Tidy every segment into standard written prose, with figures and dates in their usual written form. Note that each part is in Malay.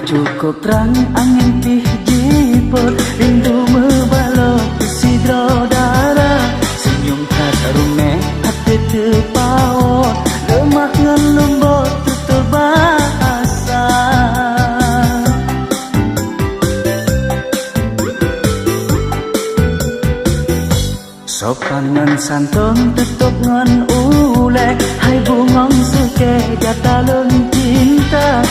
Cukup terang angin pih jiput, rindu membalok kesidro darah. Senyum kata rumeh hati terpawat, lemah ngan lembut tutur bahasa. Sopan ngan santun tutup ngan ulek, hai bungong suke jata lun cinta.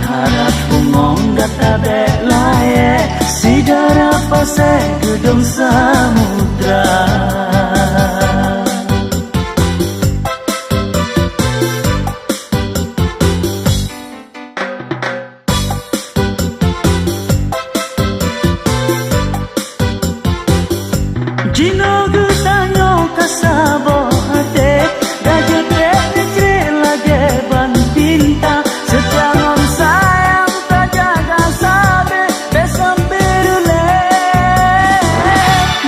Harap bungong gata belaye, sidara pasai gedung samudra. Jino gutanyo kasabo hati, gajah trek negeri lagi ban pinta. Sejangan sayang tak jaga sabe, besam berule.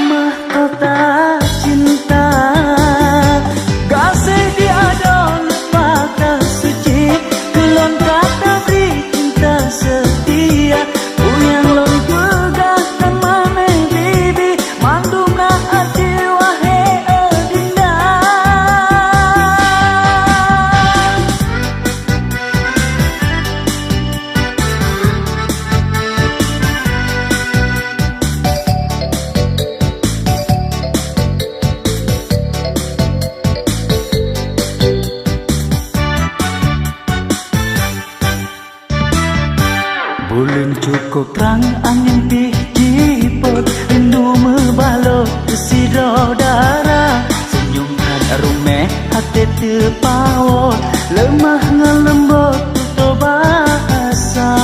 Mahkota cinta, kasih tiada lupa suci. Kelon kata beri cinta setia, yang lon pegahkan mame bibi, mandum nak hati wahai adinda. Bulan cukup terang angin pih jiput, rindu membalok kesidro darah. Senyum kata rumeh hati terpawat, lemah ngan lembut tutur bahasa.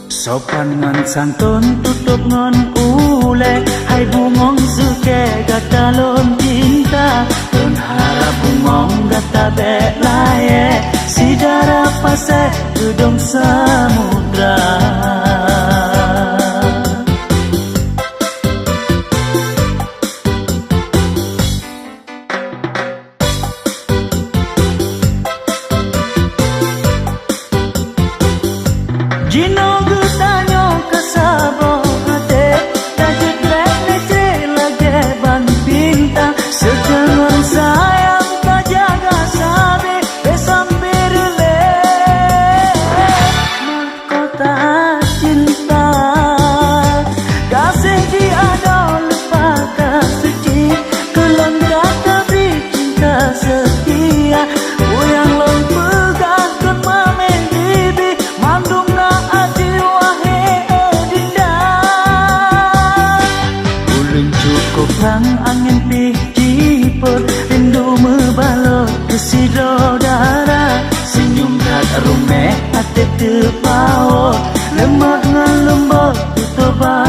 Sopan ngan santun tutup ngan ulek, hai bungong suke gata lon cinta. Tun harap bungong gata belaye, sidara pasai gedung samudra. Jino gutanyo kasabo hati, gajah trek negeri lagi ban pinta. Sejangan sayang tak jaga sabe, besam berule. Mahkota cinta, kasih tiada lupa suci. Kelon kata beri cinta setia, yang lon pegahkan mame bibi, mandum nak hati wahai adinda. Bulan cukup terang angin pih jiput, rindu membalok kesidro darah. Senyum kata rumeh hati terpawat, lemah ngan lembut tutur bahasa.